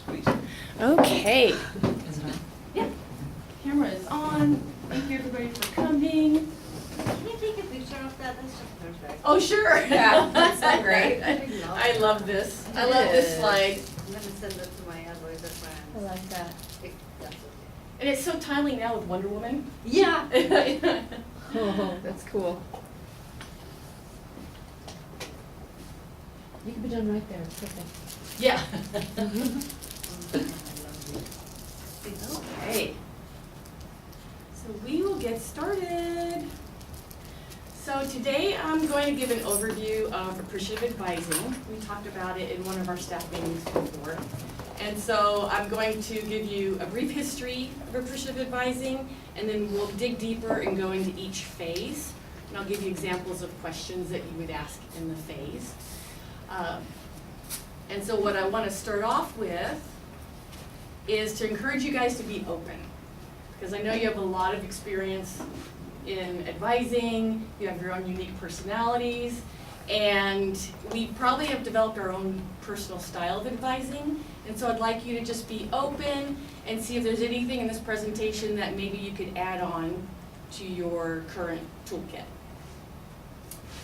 Please. Okay. Is it on? Yeah. Camera is on. Thank you everybody for coming. Can you take a picture of that? That's just perfect. Oh, sure. Yeah, that's so great. I love this. I It love this is. slide. I'm gonna send it to my advisor friends. I like that. If that's okay. And it's so timely now with Wonder Woman. Yeah. Yeah. Oh, that's cool. You can be done right there, it's perfect. Okay. So we will get started. So today I'm going to give an overview of appreciative advising. We talked about it in one of our staff meetings before. And so I'm going to give you a brief history of appreciative advising, and then we'll dig deeper and go into each phase. And I'll give you examples of questions that you would ask in the phase. And so what I want to start off with is to encourage you guys to be open. Because I know you have a lot of experience in advising, you have your own unique personalities, and we probably have developed our own personal style of advising. And so I'd like you to just be open and see if there's anything in this presentation that maybe you could add on to your current toolkit.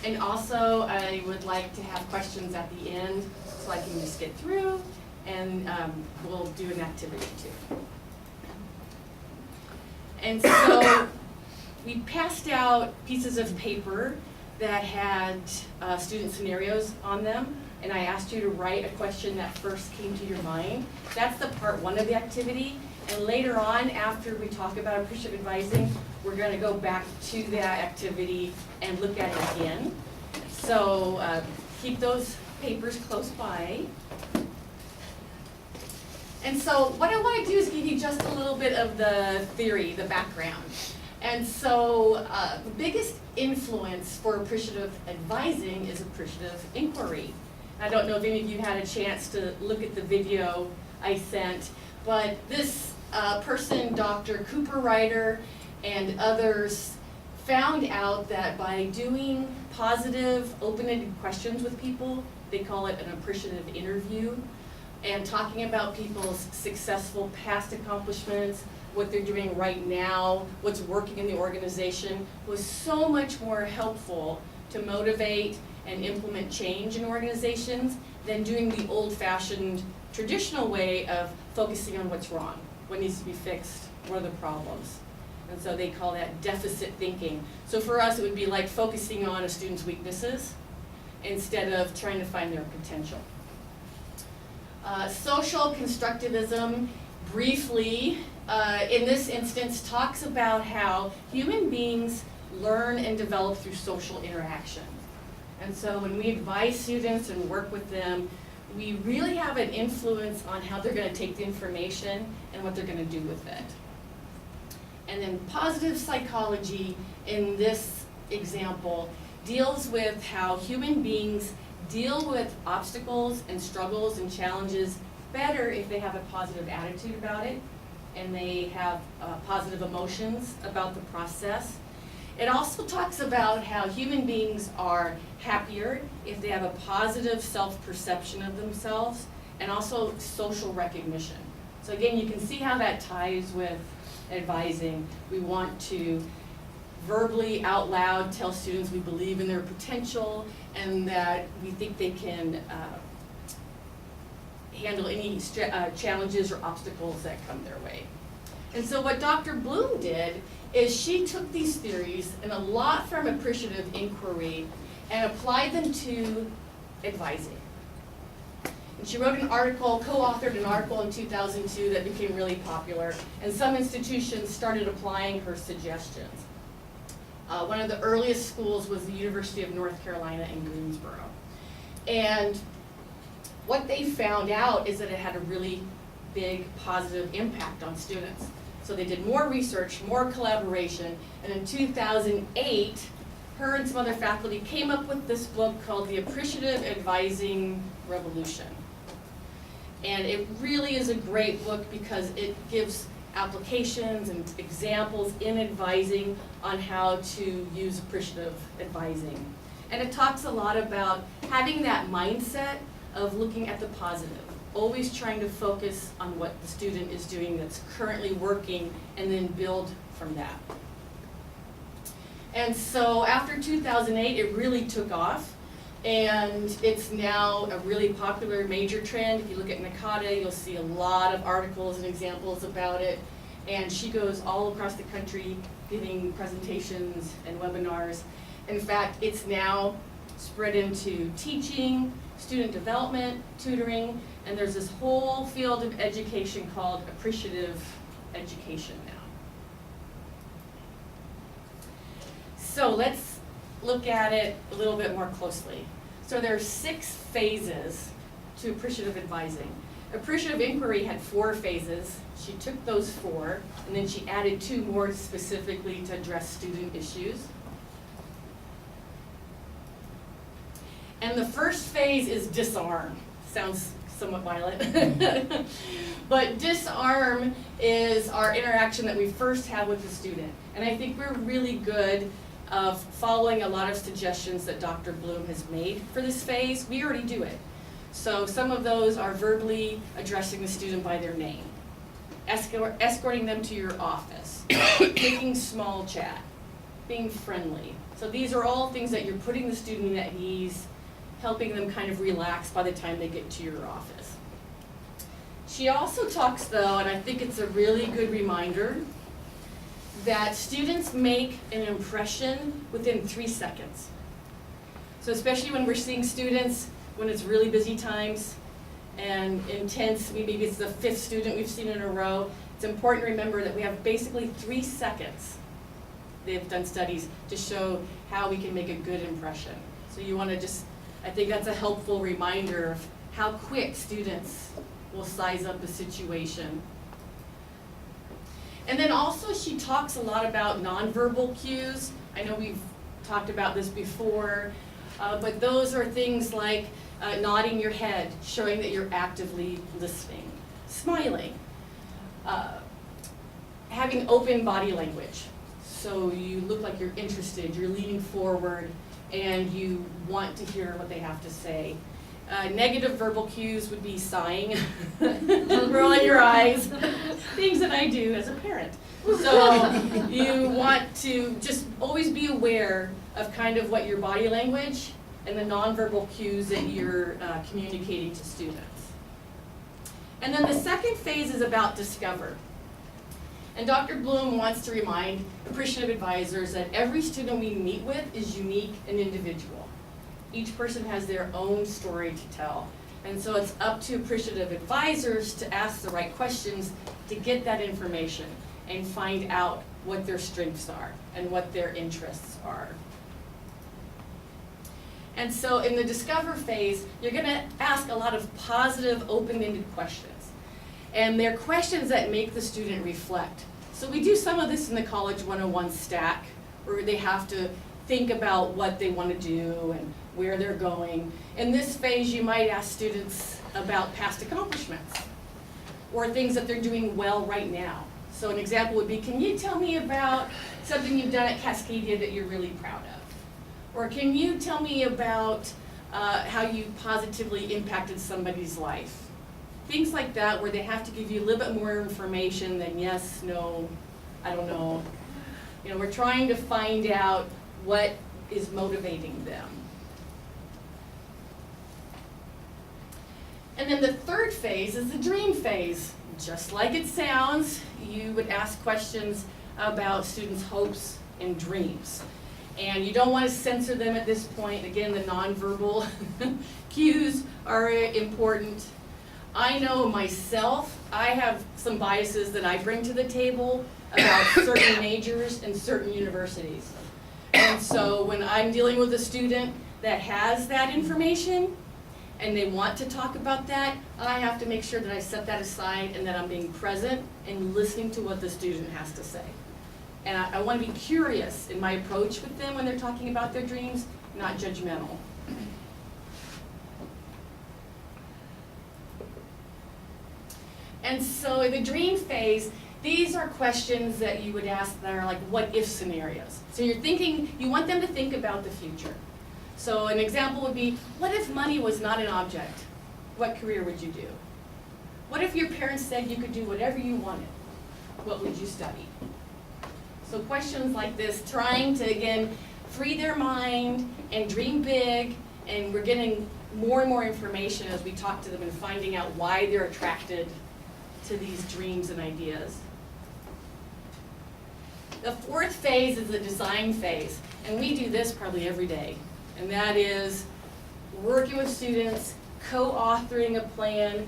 And also, I would like to have questions at the end so I can just get through, and we'll do an activity too. And so we passed out pieces of paper that had student scenarios on them, and I asked you to write a question that first came to your mind. That's the part one of the activity, and later on, after we talk about appreciative advising, we're going to go back to that activity and look at it again. So keep those papers close by. And so what I want to do is give you just a little bit of the theory, the background. And so the biggest influence for appreciative advising is appreciative inquiry. I don't know if any of you had a chance to look at the video I sent, but this person, Dr. Cooper Ryder and others, found out that by doing positive, open-ended questions with people, they call it an appreciative interview, and talking about people's successful past accomplishments, what they're doing right now, what's working in the organization, was so much more helpful to motivate and implement change in organizations than doing the old-fashioned traditional way of focusing on what's wrong, what needs to be fixed, what are the problems. And so they call that deficit thinking. So for us, it would be like focusing on a student's weaknesses instead of trying to find their potential. Social constructivism, briefly, in this instance, talks about how human beings learn and develop through social interaction. And so when we advise students and work with them, we really have an influence on how they're going to take the information and what they're going to do with it. And then positive psychology, in this example, deals with how human beings deal with obstacles and struggles and challenges better if they have a positive attitude about it and they have positive emotions about the process. It also talks about how human beings are happier if they have a positive self-perception of themselves and also social recognition. So again, you can see how that ties with advising. We want to verbally, out loud, tell students we believe in their potential and that we think they can handle any challenges or obstacles that come their way. And so what Dr. Bloom did is she took these theories and a lot from appreciative inquiry and applied them to advising. And she wrote an article, co-authored an article in 2002 that became really popular, and some institutions started applying her suggestions. One of the earliest schools was the University of North Carolina in Greensboro. And what they found out is that it had a really big positive impact on students. So they did more research, more collaboration, and in 2008, her and some other faculty came up with this book called The Appreciative Advising Revolution. And it really is a great book because it gives applications and examples in advising on how to use appreciative advising. And it talks a lot about having that mindset of looking at the positive. always trying to focus on what the student is doing that's currently working and then build from that. And so after 2008, it really took off, and it's now a really popular major trend. If you look at Cascadia, you'll see a lot of articles and examples about it. And she goes all across the country giving presentations and webinars. In fact, it's now spread into teaching, student development, tutoring, and there's this whole field of education called appreciative education now. So let's look at it a little bit more closely. So there are 6 phases to appreciative advising. Appreciative inquiry had 4 phases. She took those 4, and then she added 2 more specifically to address student issues. And the first phase is disarm. Sounds somewhat violent. But disarm is our interaction that we first have with the student. And I think we're really good of following a lot of suggestions that Dr. Bloom has made for this phase. We already do it. So some of those are verbally addressing the student by their name, escorting them to your office, taking small chat, being friendly. So these are all things that you're putting the student at ease, helping them kind of relax by the time they get to your office. She also talks, though, and I think it's a really good reminder, that students make an impression within 3 seconds. So especially when we're seeing students when it's really busy times and intense, maybe it's the 5th student we've seen in a row, it's important to remember that we have basically 3 seconds. They've done studies to show how we can make a good impression. So you want to just, I think that's a helpful reminder of how quick students will size up the situation. And then also she talks a lot about nonverbal cues. I know we've talked about this before, but those are things like nodding your head, showing that you're actively listening, smiling, having open body language. So you look like you're interested, you're leaning forward, and you want to hear what they have to say. Negative verbal cues would be sighing, rolling your eyes, things that I do as a parent. So you want to just always be aware of kind of what your body language and the nonverbal cues that you're communicating to students. And then the second phase is about discover. And Dr. Bloom wants to remind appreciative advisors that every student we meet with is unique and individual. Each person has their own story to tell. And so it's up to appreciative advisors to ask the right questions to get that information and find out what their strengths are and what their interests are. And so in the discover phase, you're going to ask a lot of positive, open-ended questions. And they're questions that make the student reflect. So we do some of this in the College 101 stack, where they have to think about what they want to do and where they're going. In this phase, you might ask students about past accomplishments or things that they're doing well right now. So an example would be, can you tell me about something you've done at Cascadia that you're really proud of? Or can you tell me about how you positively impacted somebody's life? Things like that, where they have to give you a little bit more information than yes, no, I don't know. You know, we're trying to find out what is motivating them. And then the third phase is the dream phase. Just like it sounds, you would ask questions about students' hopes and dreams. And you don't want to censor them at this point. Again, the nonverbal cues are important. I know myself, I have some biases that I bring to the table about certain majors and certain universities. And so when I'm dealing with a student that has that information and they want to talk about that, I have to make sure that I set that aside and that I'm being present and listening to what the student has to say. And I want to be curious in my approach with them when they're talking about their dreams, not judgmental. And so in the dream phase, these are questions that you would ask that are like what if scenarios. So you're thinking, you want them to think about the future. So an example would be, what if money was not an object? What career would you do? What if your parents said you could do whatever you wanted? What would you study? So questions like this, trying to, again, free their mind and dream big, and we're getting more and more information as we talk to them and finding out why they're attracted to these dreams and ideas. The fourth phase is the design phase, and we do this probably every day, and that is working with students, co-authoring a plan,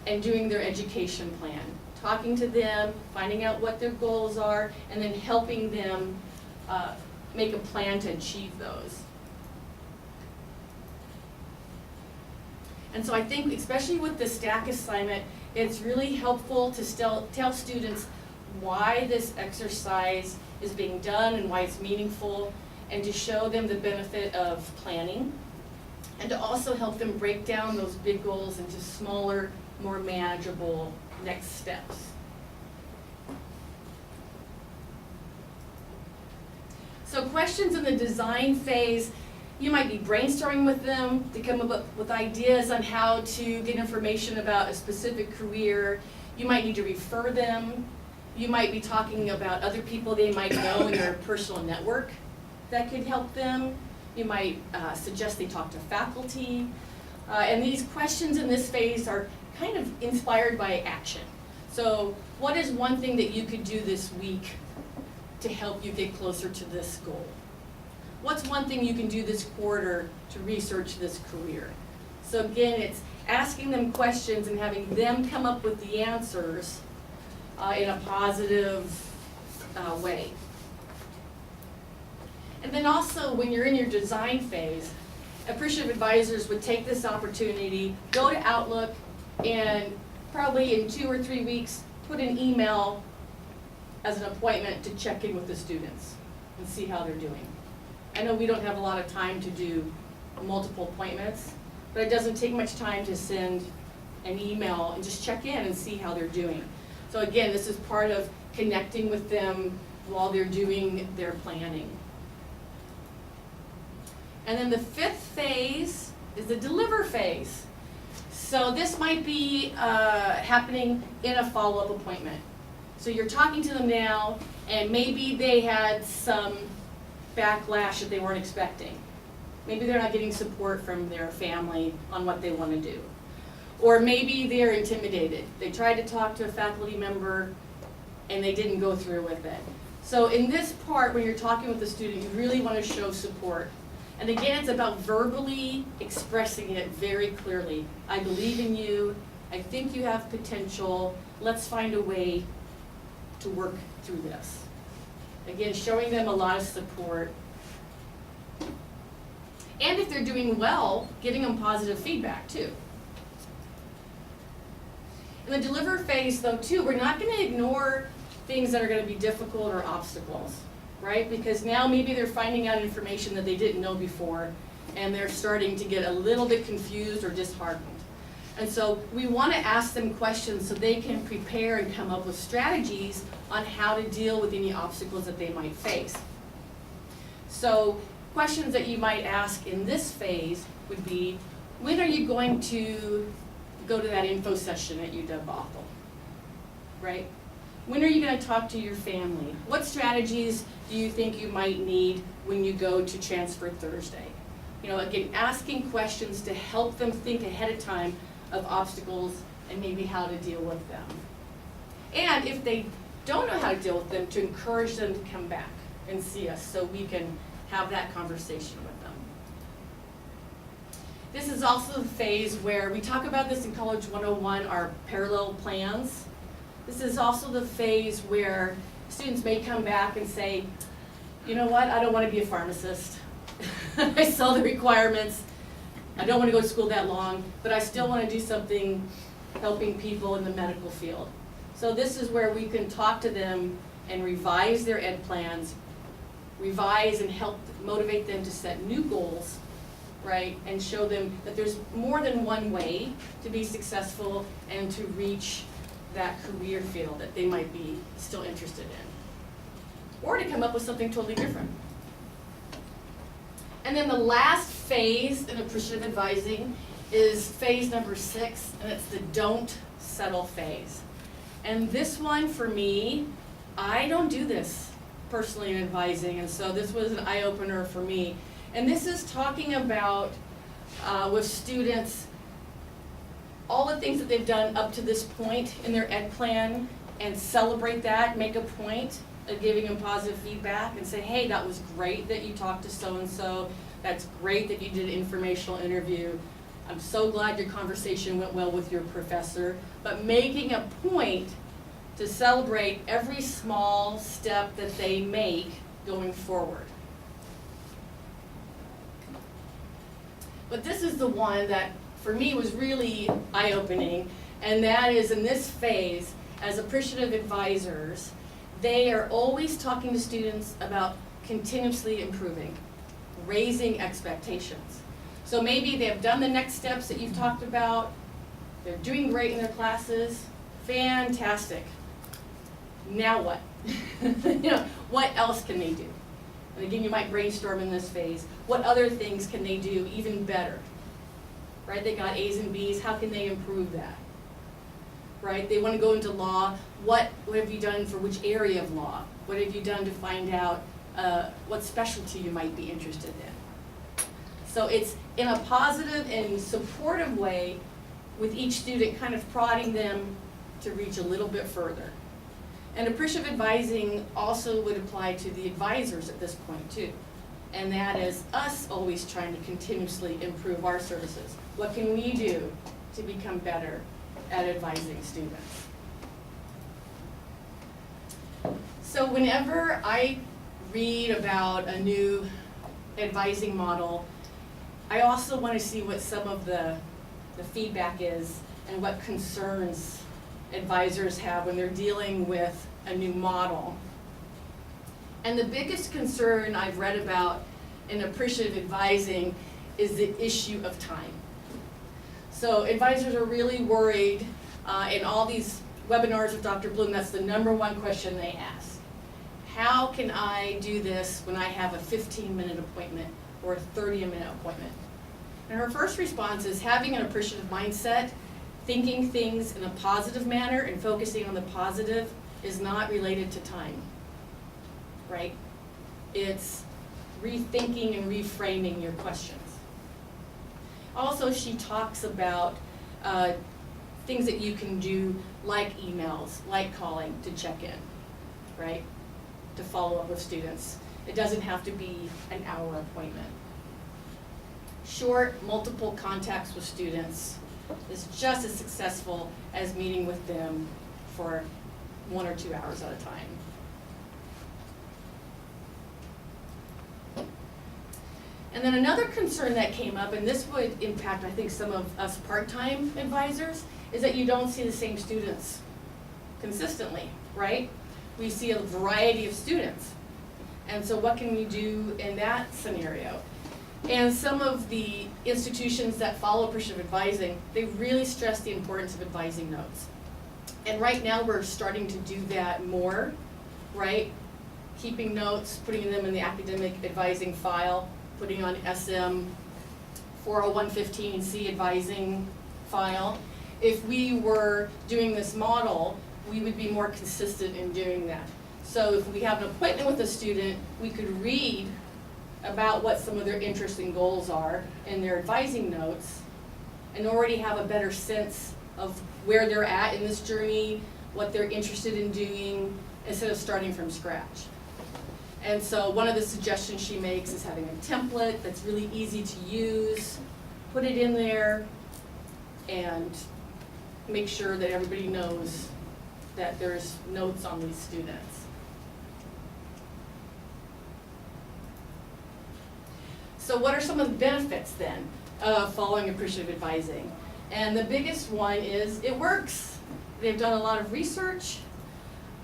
and doing their education plan. Talking to them, finding out what their goals are, and then helping them make a plan to achieve those. And so I think, especially with the stack assignment, it's really helpful to tell students why this exercise is being done and why it's meaningful, and to show them the benefit of planning, and to also help them break down those big goals into smaller, more manageable next steps. So questions in the design phase, you might be brainstorming with them to come up with ideas on how to get information about a specific career. You might need to refer them. You might be talking about other people they might know in their personal network that could help them. You might suggest they talk to faculty. And these questions in this phase are kind of inspired by action. So what is one thing that you could do this week to help you get closer to this goal? What's one thing you can do this quarter to research this career? So again, it's asking them questions and having them come up with the answers in a positive way. And then also, when you're in your design phase, appreciative advisors would take this opportunity, go to Outlook, and probably in 2 or 3 weeks, put an email as an appointment to check in with the students and see how they're doing. I know we don't have a lot of time to do multiple appointments, but it doesn't take much time to send an email and just check in and see how they're doing. So again, this is part of connecting with them while they're doing their planning. And then the fifth phase is the deliver phase. So this might be happening in a follow-up appointment. So you're talking to them now, and maybe they had some backlash that they weren't expecting. Maybe they're not getting support from their family on what they want to do. Or maybe they're intimidated. They tried to talk to a faculty member and they didn't go through with it. So in this part, when you're talking with the student, you really want to show support. And again, it's about verbally expressing it very clearly. I believe in you. I think you have potential. Let's find a way to work through this. Again, showing them a lot of support. And if they're doing well, giving them positive feedback too. In the deliver phase though too, we're not going to ignore things that are going to be difficult or obstacles, right? Because now maybe they're finding out information that they didn't know before, and they're starting to get a little bit confused or disheartened. And so we want to ask them questions so they can prepare and come up with strategies on how to deal with any obstacles that they might face. So questions that you might ask in this phase would be, when are you going to go to that info session at UW-Bothell, right? When are you going to talk to your family? What strategies do you think you might need when you go to Transfer Thursday? You know, again, asking questions to help them think ahead of time of obstacles and maybe how to deal with them. And if they don't know how to deal with them, to encourage them to come back and see us so we can have that conversation with them. This is also the phase where we talk about this in College 101, our parallel plans. This is also the phase where students may come back and say, you know what, I don't want to be a pharmacist. I saw the requirements. I don't want to go to school that long, but I still want to do something helping people in the medical field. So this is where we can talk to them and revise their ed plans, revise and help motivate them to set new goals, right? And show them that there's more than one way to be successful and to reach that career field that they might be still interested in. Or to come up with something totally different. And then the last phase in appreciative advising is phase number 6, and it's the don't settle phase. And this one for me, I don't do this personally in advising, and so this was an eye-opener for me. And this is talking about with students all the things that they've done up to this point in their ed plan, and celebrate that, make a point of giving them positive feedback and say, hey, that was great that you talked to so-and-so, that's great that you did an informational interview, I'm so glad your conversation went well with your professor, but making a point to celebrate every small step that they make going forward. But this is the one that for me was really eye-opening, and that is in this phase, as appreciative advisors, they are always talking to students about continuously improving, raising expectations. So maybe they have done the next steps that you've talked about, they're doing great in their classes, fantastic. Now what? What else can they do? And again, you might brainstorm in this phase. What other things can they do even better? Right, they got A's and B's, how can they improve that? Right, they want to go into law, what have you done for which area of law? What have you done to find out what specialty you might be interested in? So it's in a positive and supportive way with each student kind of prodding them to reach a little bit further. And appreciative advising also would apply to the advisors at this point too. And that is us always trying to continuously improve our services. What can we do to become better at advising students? So whenever I read about a new advising model, I also want to see what some of the feedback is and what concerns advisors have when they're dealing with a new model. And the biggest concern I've read about in appreciative advising is the issue of time. So advisors are really worried, in all these webinars with Dr. Bloom, that's the #1 question they ask. How can I do this when I have a 15-minute appointment or a 30-minute appointment? And her first response is having an appreciative mindset, thinking things in a positive manner and focusing on the positive is not related to time, right? It's rethinking and reframing your questions. Also, she talks about things that you can do like emails, like calling to check in, right? To follow up with students. It doesn't have to be an hour appointment. Short, multiple contacts with students is just as successful as meeting with them for 1 or 2 hours at a time. And then another concern that came up, and this would impact, I think, some of us part-time advisors, is that you don't see the same students consistently, right? We see a variety of students. And so what can we do in that scenario? And some of the institutions that follow appreciative advising, they really stress the importance of advising notes. And right now we're starting to do that more, right? Keeping notes, putting them in the academic advising file, putting on SM 40115C advising file. If we were doing this model, we would be more consistent in doing that. So if we have an appointment with a student, we could read about what some of their interests and goals are in their advising notes and already have a better sense of where they're at in this journey, what they're interested in doing, instead of starting from scratch. And so one of the suggestions she makes is having a template that's really easy to use, put it in there, and make sure that everybody knows that there's notes on these students. So what are some of the benefits then of following appreciative advising? And the biggest one is it works. They've done a lot of research,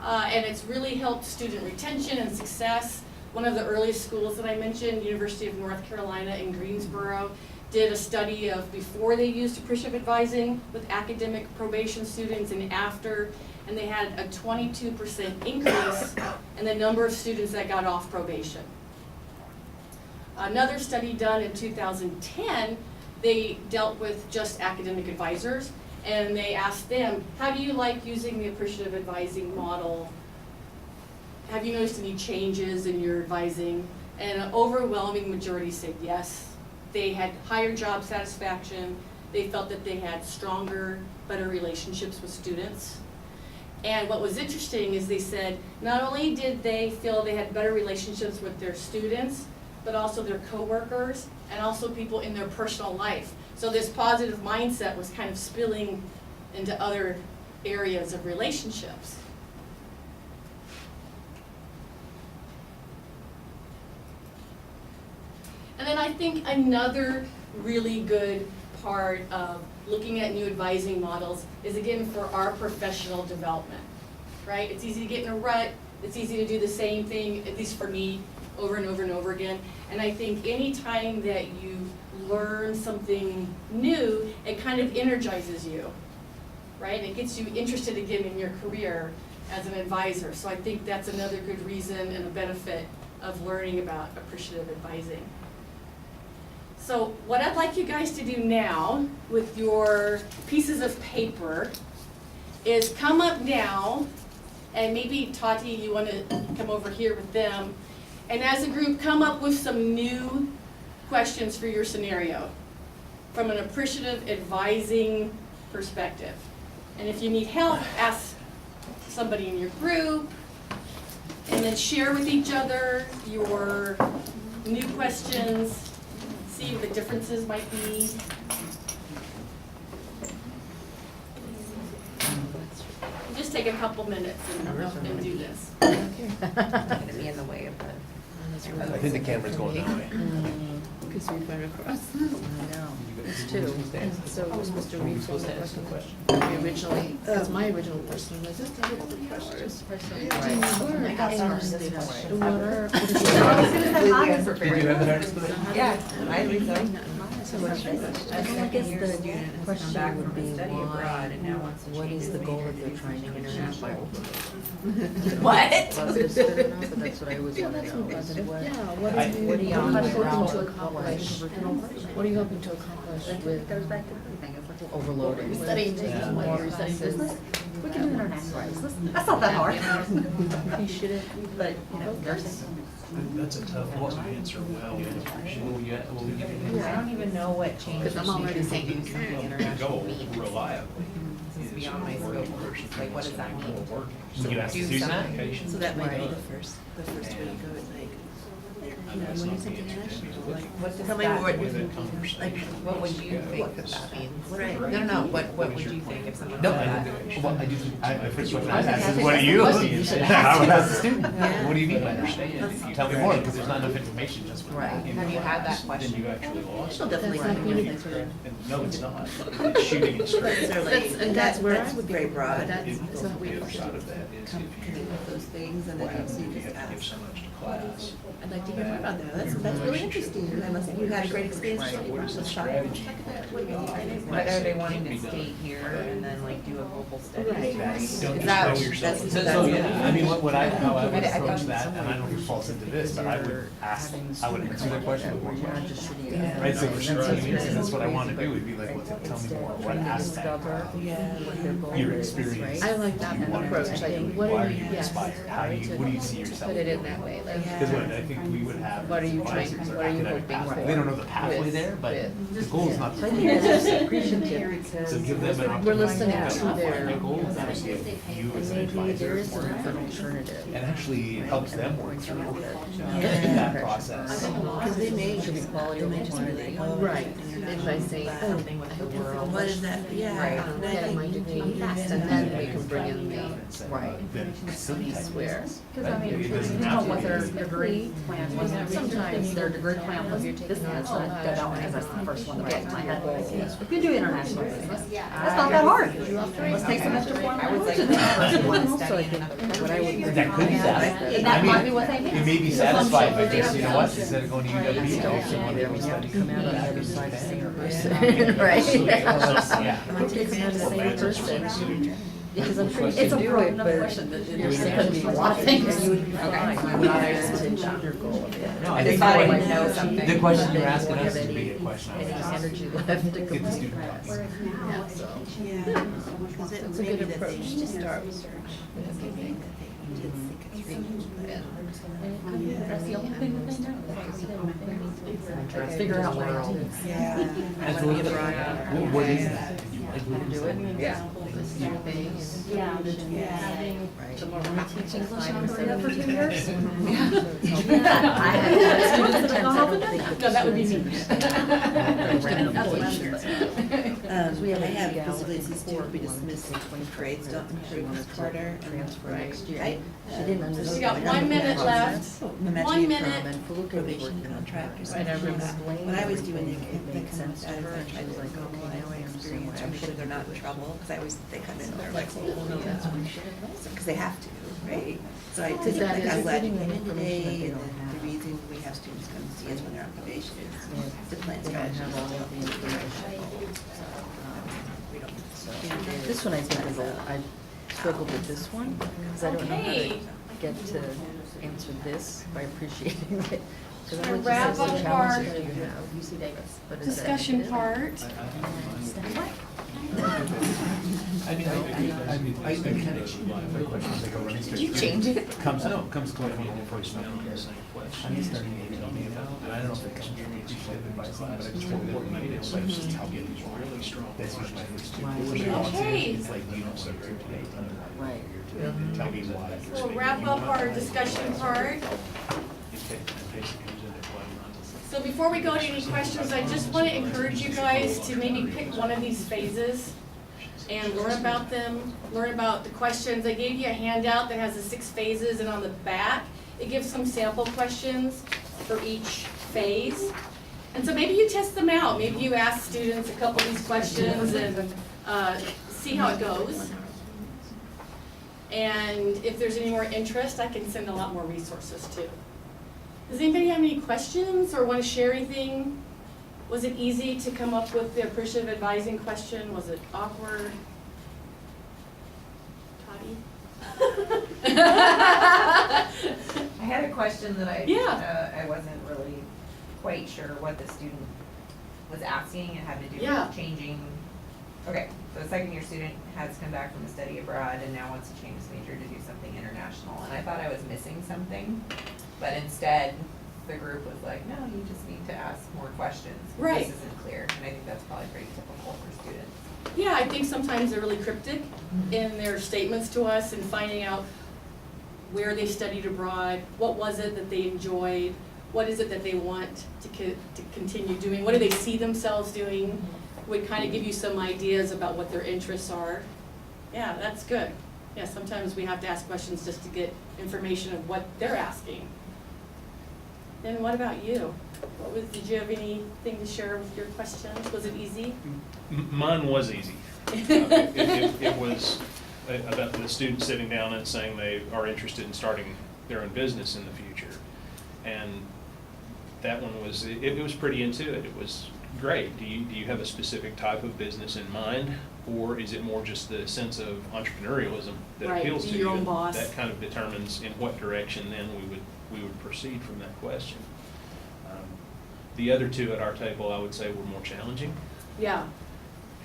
and it's really helped student retention and success. One of the earliest schools that I mentioned, University of North Carolina in Greensboro, did a study of before they used appreciative advising with academic probation students and after, and they had a 22% increase in the number of students that got off probation. Another study done in 2010 they dealt with just academic advisors, and they asked them, how do you like using the appreciative advising model? Have you noticed any changes in your advising? And an overwhelming majority said yes. They had higher job satisfaction. They felt that they had stronger, better relationships with students. And what was interesting is they said, not only did they feel they had better relationships with their students, but also their coworkers and also people in their personal life. So this positive mindset was kind of spilling into other areas of relationships. And then I think another really good part of looking at new advising models is, again, for our professional development, right? It's easy to get in a rut. It's easy to do the same thing, at least for me, over and over and over again. And I think any time that you learn something new, it kind of energizes you, right? It gets you interested again in your career as an advisor. So I think that's another good reason and a benefit of learning about appreciative advising. So what I'd like you guys to do now with your pieces of paper is come up now, and maybe Tati, you want to come over here with them, and as a group come up with some new questions for your scenario from an appreciative advising perspective. And if you need help, ask somebody in your group, and then share with each other your new questions. See what the differences might be. Just take a couple minutes and do this. Gonna be in the way of the. I think the camera's going that way. Because we went across. I know. There's two. So was Mr. Reed supposed to ask the question? Originally, because my original question was, just take the questions. I got some of this question. What are? Did you have the hardest for that? Yeah, I think so. I guess the question would be what is the goal that they're trying to international? What? Positive spin or not, but that's what I always want to know. Is what are you hoping to accomplish? What are you hoping to accomplish with overloading? Studying business, while you're studying business, we can do international business. That's not that hard. You shouldn't, But, you know, nursing. That's a tough one to answer well. I don't even know what changes. Because I'm already saying saying something The international goal means. reliably This is is beyond my for scope. working Like, what does that mean? Will you ask Do Susan that? something. So that might be Right. the first way to go is like, And that's when you not think the international, intent. like, What does tell me that what, With a conversation. What would you think that that means? Right. No, what would you think if someone No, said I, that? well, I do, my first question I ask is, what do you? I would ask the student, Yeah. what do you mean by Understand that? if you Tell me more, because there's not enough information just for. Right. in Have you had that class, question? Then you actually lost. she'll definitely That's find not a gonna way be- to. And no, it's not. It's shooting it straight. and that's where I would be. very broad. But that's The not we other side of that is Come if you, with those things and what then happens you if you just have to give ask. so much to class? I'd like to hear more about that. That's really interesting. Unless you had a great experience. Right, what is the Let's talk. strategy? But are they wanting to stay here and then like do a global study? Right. Don't Is just that- throw yourself that's- into So, it. yeah, I mean, what I, how I would I approach think that, and I don't know if it falls into this, but I would ask, I would answer the question with more questions. Right, so for studying, that's what I want to do, would be like, well, tell me more, what aspect of your experience I like that you want to approach, take, like, what why are are you, you yes. inspired, how do you, what do you see yourself Put it in doing? that way, like. Because what I think we would have What are you trying, advisors or what are you academic hoping pathway. for? They don't know the pathway with- there, but with- the goal is not I to. think that's just appreciative So give them an opportunity. We're listening to to their- find their goals and give you as an advisor more alternative. and actually helps them work through that process. Because they may Should be quality over quantity. oh, Right, and and by saying, oh, I Something with hope the you world. what is that? Yeah. Right. And I get my think degree, you and can then we can bring in the, Right. Then facilitate piece where. Because I mean, It you doesn't know have what to their be. degree plan was. Sometimes their degree plan was this, that's that one is the first one that comes to my head. We could do international business. That's not that hard. Let's take some extra form. I would say the first one studying another What I would. That could be that. And that might be what they mean. You may be satisfied by just, you know what, instead of going to UW, I also want to go study. Come out on the other side, same person. Right. Right. Yeah. I take them out of the same person. Because I'm sure you It's a could do broad it, enough but question that you're there saying could be a lot of things. and you would be Okay. fine. I'm not asking to your goal. No, I I just think thought I the would know something. The question you're But then asking you us won't would be a have question I any would ask. energy left to Get the complete student class. class. Yeah, so. Yeah, because It's a maybe good that they approach should to start with. research, that they think that they need to think it through. That's the only thing that they know. Okay, Figure out just where trying all to- this. Yeah. Absolutely. What is that? Do it, yeah. This is your thing. Yeah. Right. English on Korea for 2 years? So Yeah. it's I had helpful. students that don't help with that. No, that would be me. I have disabilities too, we dismissed if grades don't improve this quarter. Transfer next year. Right. She didn't understand. We got 1 minute left. Imagine 1 a minute. probation contract or something. And I explained When I was it, doing it it, they made come sense to out of her, their and she was like, okay, now I understand why I I'm sure should they're not in do it. trouble, because I always, they come in and they're like, Well, no, that's what we should advise them. because they have to, right? So I Because did, that like, is I'm glad you giving came them in information that today, they and don't have. the reason we have students come see us when they're on probation is the plan They don't strategy. have all of the information. We don't. So, this one I think is I struggled with this one, because I don't know how to Okay. get to answer this by appreciating it. Because I Our like to say, wrap what up challenges part. do you have? UC Davis. But is that Discussion negative? part. I mean, I think kind of, my question is like a running straight. Did you change it? Comes collecting all the information out here. I'm just starting to tell me about, and I don't know if it comes from appreciative advice, but I just feel important to do, so I just tell you, really strong. That's usually my first two. Okay. It's like, you don't say you're today, Right. tell me why. We'll wrap up our discussion part. So before we go to any questions, I just want to encourage you guys to maybe pick one of these phases and learn about them, learn about the questions. I gave you a handout that has the 6 phases, and on the back, it gives some sample questions for each phase. And so maybe you test them out. Maybe you ask students a couple of these questions and see how it goes. And if there's any more interest, I can send a lot more resources too. Does anybody have any questions or want to share anything? Was it easy to come up with the appreciative advising question? Was it awkward? Toddy? I had a question that I wasn't really quite sure what the student was asking. It had to do Yeah. with changing. Okay, so a second year student has come back from a study abroad and now wants to change his major to do something international. And I thought I was missing something, but instead the group was like, no, you just need to ask more questions. Right. This isn't clear, and I think that's probably pretty typical for students. Yeah, I think sometimes they're really cryptic in their statements to us and finding out where they studied abroad, what was it that they enjoyed, what is it that they want to continue doing, what do they see themselves doing, would kind of give you some ideas about what their interests are. Yeah, that's good. Yeah, sometimes we have to ask questions just to get information of what they're asking. Then what about you? Did you have anything to share with your questions? Was it easy? Mine was easy. It was about the student sitting down and saying they are interested in starting their own business in the future. And that one was, it was pretty intuitive. It was great. Do you have a specific type of business in mind? Or is it more just the sense of entrepreneurialism that Right, appeals be to your you? own boss. That kind of determines in what direction then we would proceed from that question. The other two at our table, I would say, were more challenging. Yeah.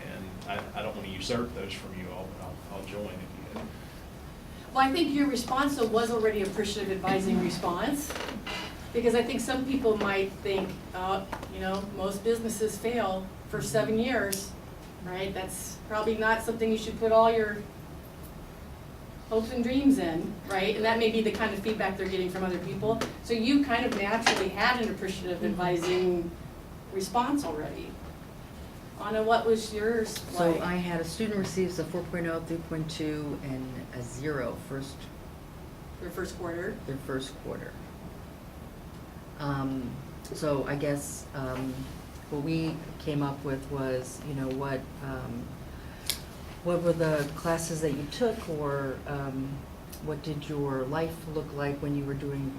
And I don't want to usurp those from you all, but I'll join if you. Well, I think your response though was already appreciative advising response. Because I think some people might think, most businesses fail for 7 years, right? That's probably not something you should put all your hopes and dreams in, right? And that may be the kind of feedback they're getting from other people. So you kind of naturally had an appreciative advising response already. Anna, what was yours So like? I had a student receives a 4.0, 3.2, and a 0 Your first quarter? their first quarter. So I guess what we came up with was, what were the classes that you took, or what did your life look like when you were doing,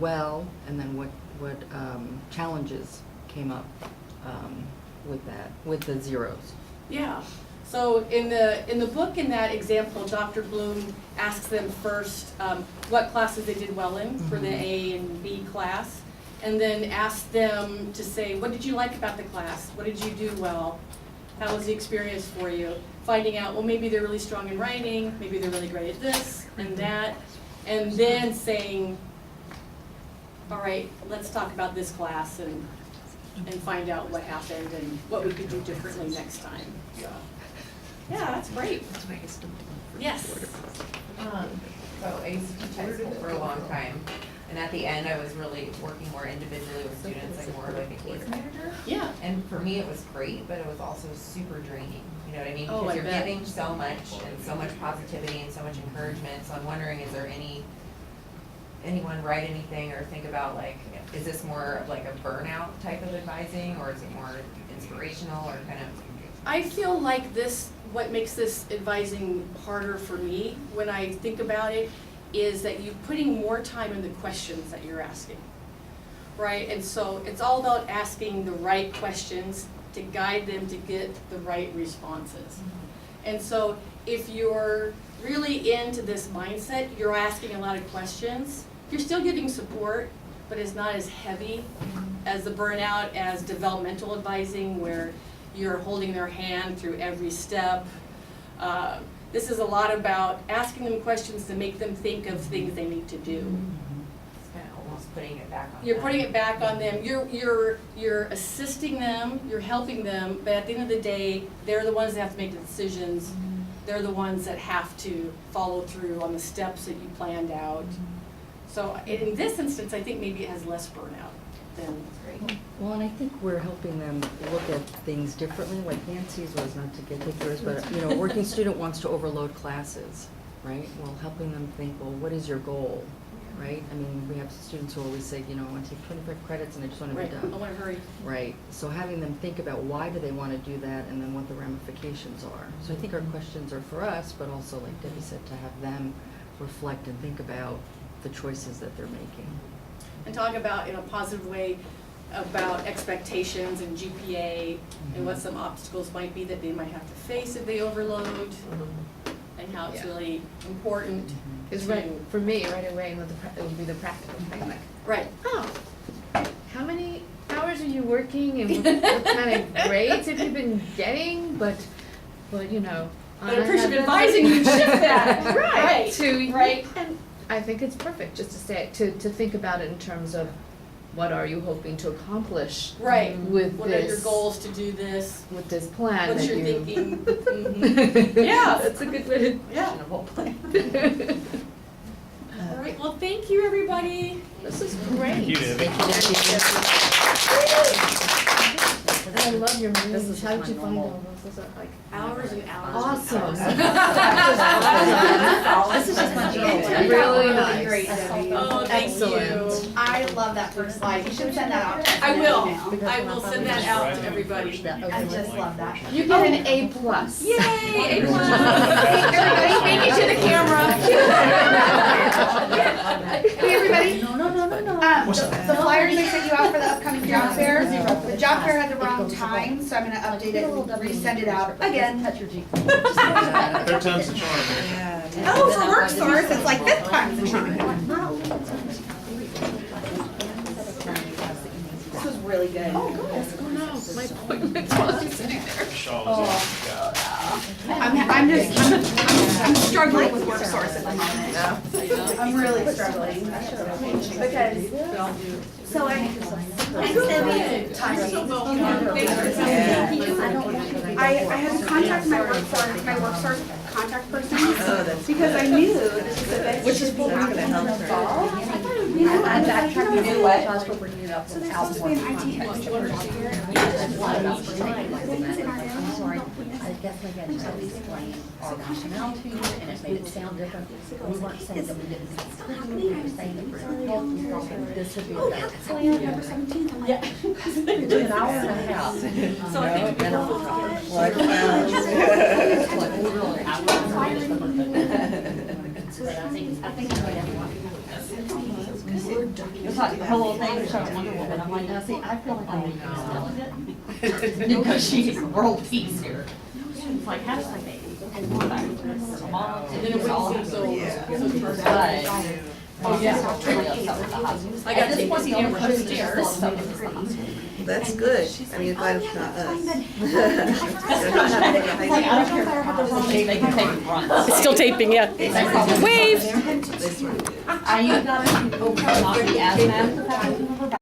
well, and then what challenges came up with that, with the zeros. Yeah. So in the book, in that example, Dr. Bloom asks them first what classes they did well in for the A and B class, and then asks them to say, what did you like about the class? What did you do well? How was the experience for you? Finding out, well, maybe they're really strong in writing, maybe they're really great at this and that, and then saying, all right, let's talk about this class and find out what happened and what we could do differently next time. So, yeah, that's great. Yes. So I used to teach high school for a long time, and at the end, I was really working more individually with students, like more like a case manager. Yeah. And for me, it was great, but it was also super draining, you know what I mean? Oh, I Because you're bet. giving so much and so much positivity and so much encouragement, so I'm wondering, is there anyone write anything or think about like, is this more of like a burnout type of advising, or is it more inspirational or kind of? I feel like this, what makes this advising harder for me when I think about it, is that you're putting more time in the questions that you're asking, right? And so it's all about asking the right questions to guide them to get the right responses. And so if you're really into this mindset, you're asking a lot of questions, you're still getting support, but it's not as heavy as the burnout as developmental advising, where you're holding their hand through every step. This is a lot about asking them questions to make them think of things they need to do. It's kind of almost putting it back on You're them. putting it back on them, you're assisting them, you're helping them, but at the end of the day, they're the ones that have to make the decisions. They're the ones that have to follow through on the steps that you planned out. So in this instance, I think maybe it has less burnout than. Well, and I think we're helping them look at things differently, like Nancy's was, not to get take yours, but, you know, a working student wants to overload classes, right? Well, helping them think, well, what is your goal, right? I mean, we have students who always say, you know, I want to take 25 credits and I just want to be Right, done. I want to hurry. Right, so having them think about why do they want to do that and then what the ramifications are. So I think our questions are for us, but also, like Debbie said, to have them reflect and think about the choices that they're making. And talk about, in a positive way, about expectations and GPA and what some obstacles might be that they might have to face if they overload, and how it's Yeah. really important Because to. for me, right away, it would be the practical thing, like, Right. oh, how many hours are you working and what kind of grades have you been getting? But you know. But appreciative advising, you shift that. Right. Right. And I think it's perfect just to say, to think about it in terms of what are you hoping to accomplish Right. with What this. are your goals to do this? With this plan What's that your you. thinking? Mhm. Yeah. That's a good way to. Yeah. plan. All right, well, thank you, everybody. This is great. Thank you, Debbie. I love your This movies. is How did my you find normal. all those? Those are like Hours and hours. awesome. This is just my Really Really nice. great, Debbie. Oh, thank Excellent. you. I love that first slide. You should send that out. I will send that out to everybody. I just love that. You get an A plus. Yay, A+. Everybody, make it to the camera. Hey, everybody. The flyers I sent you out for the upcoming job fair, the job fair had the wrong time, so I'm gonna update it and resend it out again. Third time's the charm. Yeah. Oh, for work source, it's like fifth time's the charm. This was really good. Oh no, my appointment's while she's sitting there. I'm struggling with work source at the moment. I'm really struggling. Because, so I had to contact my work source contact person, because I knew this was a bit. Which is not gonna help her. You know, I backtracked, you know what? So there's supposed to be an IT educator here. I definitely had to explain our rationale to you, and it made it sound different. We weren't saying that we didn't think it's good, we were saying that for health, we thought that this would be a better plan. November 17th, I'm like. Yeah. It took an hour and a half. So I think. What? I think it's right everyone. It's like the whole thing was showing Wonder Woman. I'm like, now see, I feel like I'm making a smell of it. Because she's world peace here. like, how does that make? And then it wouldn't seem so. Oh, yeah. Like at this point, you can't rush upstairs. That's good. I mean, glad it's not us. It's still taping, yeah. Wave! I got to open up the asthma.